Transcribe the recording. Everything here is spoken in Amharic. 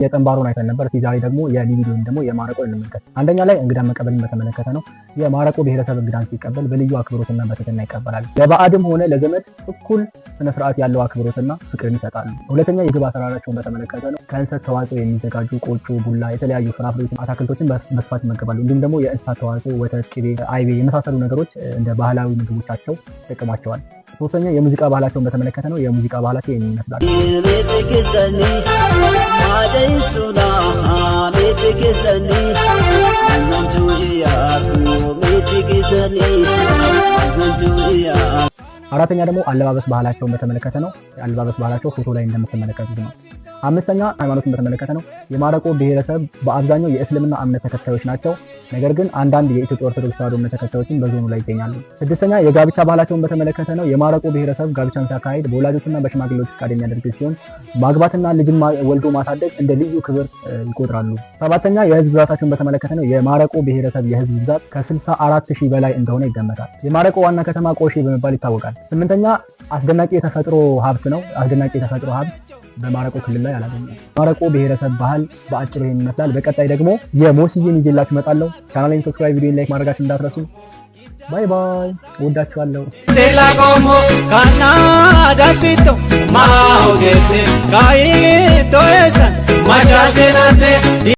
የጠንባሮን አይተን ነበር። ዛሬ ደግሞ የሊቢዶን ደግሞ የማረቆ እንመልከት። አንደኛ ላይ እንግዳ መቀበልን በተመለከተ ነው። የማረቆ ብሔረሰብ እንግዳን ሲቀበል በልዩ አክብሮትና በትህትና ይቀበላል። ለባዕድም ሆነ ለዘመድ እኩል ስነ ስርዓት ያለው አክብሮትና ፍቅርን ይሰጣሉ። ሁለተኛ የምግብ አሰራራቸውን በተመለከተ ነው። ከእንሰት ተዋጽኦ የሚዘጋጁ ቆጮ፣ ቡላ፣ የተለያዩ ፍራፍሬዎች፣ አትክልቶችን በስፋት ይመገባሉ። እንዲሁም ደግሞ የእንስሳት ተዋጽኦ ወተት፣ ቅቤ፣ አይቤ የመሳሰሉ ነገሮች እንደ ባህላዊ ምግቦቻቸው ይጠቀሟቸዋል። ሶስተኛ የሙዚቃ ባህላቸውን በተመለከተ ነው። የሙዚቃ ባህላቸው ይመስላል። አራተኛ ደግሞ አለባበስ ባህላቸውን በተመለከተ ነው። የአለባበስ ባህላቸው ፎቶ ላይ እንደምትመለከቱት ነው። አምስተኛ ሃይማኖትን በተመለከተ ነው። የማረቆ ብሔረሰብ በአብዛኛው የእስልምና እምነት ተከታዮች ናቸው። ነገር ግን አንዳንድ የኢትዮጵያ ኦርቶዶክስ ተዋሕዶ እምነት ተከታዮችን በዞኑ ላይ ይገኛሉ። ስድስተኛ የጋብቻ ባህላቸውን በተመለከተ ነው። የማረቆ ብሔረሰብ ጋብቻን ሲያካሂድ በወላጆችና በሽማግሌዎች ፈቃድ የሚያደርግ ሲሆን ማግባትና ልጅን ወልዶ ማሳደግ እንደ ልዩ ክብር ይቆጥራሉ። ሰባተኛ የህዝብ ብዛታቸውን በተመለከተ ነው። የማረቆ ብሔረሰብ የህዝብ ብዛት ከ64,000 በላይ እንደሆነ ይገመታል። የማረቆ ዋና ከተማ ቆሼ በመባል ይታወቃል። ስምንተኛ አስደናቂ የተፈጥሮ ሀብት ነው። አስደናቂ የተፈጥሮ ሀብት በማረቆ ክልል ላይ አላገኘም። ማረቆ ብሔረሰብ ባህል በአጭሩ ይሄን ይመስላል። በቀጣይ ደግሞ የሞስዬን ይዤላችሁ እመጣለሁ። ቻናሌን ሰብስክራይብ፣ ቪዲዮን ላይክ ማድረጋችሁን እንዳትረሱ። ባይ ባይ፣ ወዳችኋለሁ። ቴላቆሞ ካና ዳሲቶ ማውጌቴ ካይቶ ኤሰን ማቻሴናቴ